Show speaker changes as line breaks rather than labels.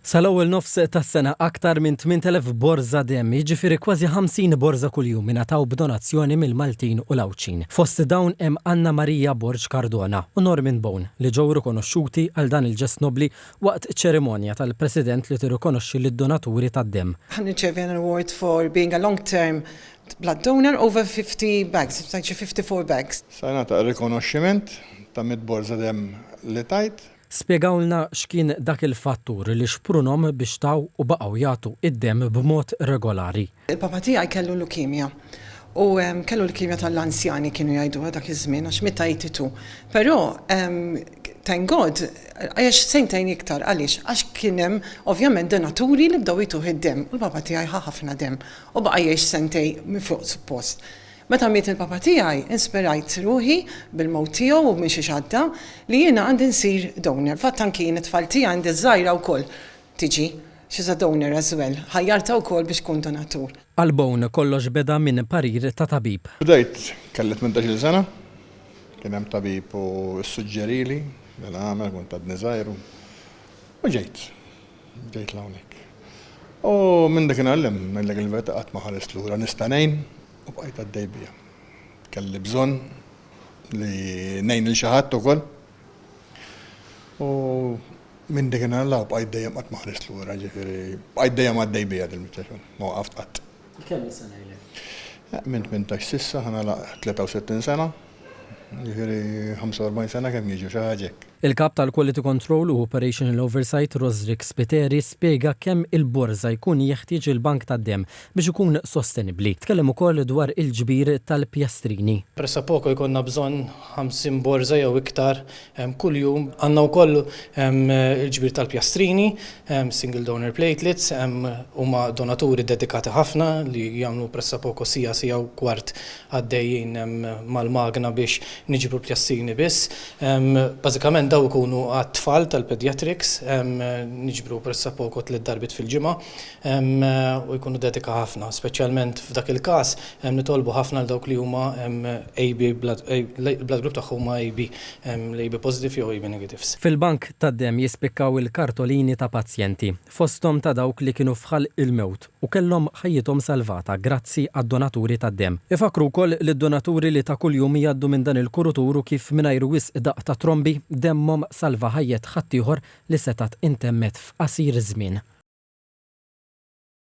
Sal-ewwel nofs tas-sena aktar minn 8,000 borża demm, jiġifieri kważi 50 borża kuljum ingħataw b'donazzjoni mill-Maltin u l-Awċin. Fost dawn hemm Anna Marija Borġ Cardona u Norman Bone li ġew rikonoxxuti għal dan il-ġest nobbli waqt ċerimonja tal-President li tirrikonoxxi lid-donaturi tad-demm.
Received an award for being a long-term blood donor over 50 bags, it's actually 54 bags.
Sajna ta' rikonoxximent ta' mid-borża demm li tajt.
Spjegawlna x'kien dak il-fattur li xprunhom biex taw u baqgħu jagħtu id-demm b'mod regolari.
Il-papa tiegħi kellu leukemia u kellu leukemia tal-anzjani kienu jgħidu dak iż-żmien għax meta jtitu. Però thank God għax sentejn iktar għaliex għax kien hemm ovvjament donaturi li bdew jituh id-demm u l-papa tiegħi ħafna demm u baqa' jgħix sentej minn fuq suppost. Meta miet il-papa tiegħi, inspirajt ruħi bil-mowt tiegħu u minn xi xadda li jiena għandi nsir donor. Fatt anki it-tfal tiegħi għandi żgħira wkoll tiġi she's a donor as well. Ħajjarta wkoll biex tkun donatur.
Għal Bone kollox beda minn parir ta' tabib.
Bdejt kellet 18 sena, kien hemm tabib u ssuġġerili li nagħmel kont għadni żgħir u ġejt hawnhekk. U minn dak inqallem ngħidlek il-verità qatt ma ħares lura nista' ngħin. U bqajt għaddej bija. Kelli bżonn li ngħin il xi ħadd ukoll. U minn dik inqalla bqajt dejjem qatt ma ħares lura, ġifieri bqajt dejjem għaddej bija dil-miċċaxun, ma waqaft qatt.
Kemm sena ilek?
Minn 18 s'issa ħanalaq 63 sena, ġifieri 45 sena kemm jiġu xi ħaġa hekk.
Il-kap tal-Quality Control u Operational Oversight Rosrick Spiteri spjega kemm il-borża jkun jeħtieġ il-bank tad-demm biex ikun sostenibbli. Tkellem ukoll dwar il-ġbir tal-pjastrini.
Pressa poco jkollna bżonn 50 borża jew iktar kuljum. Għandna wkoll il-ġbir tal-pjastrini, single donor platelets, huma donaturi dedikati ħafna li jagħmlu pressa poco sija u kwart għaddejjin mal-magna biex niġbru pjastrini biss. Bażikament daw ikunu għat-tfal tal-pediatrics, niġbru pressa poco 3 darbit fil-ġimgħa u jkunu dedika ħafna, speċjalment f'dak il-każ nitolbu ħafna l dawk li huma AB blood group tagħhom huma AB, l-AB positive jew AB negatives.
Fil-bank tad-demm jispikkaw il-kartolini ta' pazjenti, fosthom ta' dawk li kienu fħal il-mewt u kellhom ħajjithom salvata grazzi għad-donaturi tad-demm. Ifakru wkoll lid-donaturi li ta' kuljum jgħaddu minn dan il-kuruturu kif mingħajr wisq daq ta' trombi demmhom salva ħajjet ħadd ieħor li setat intemmet f'qasir żmien.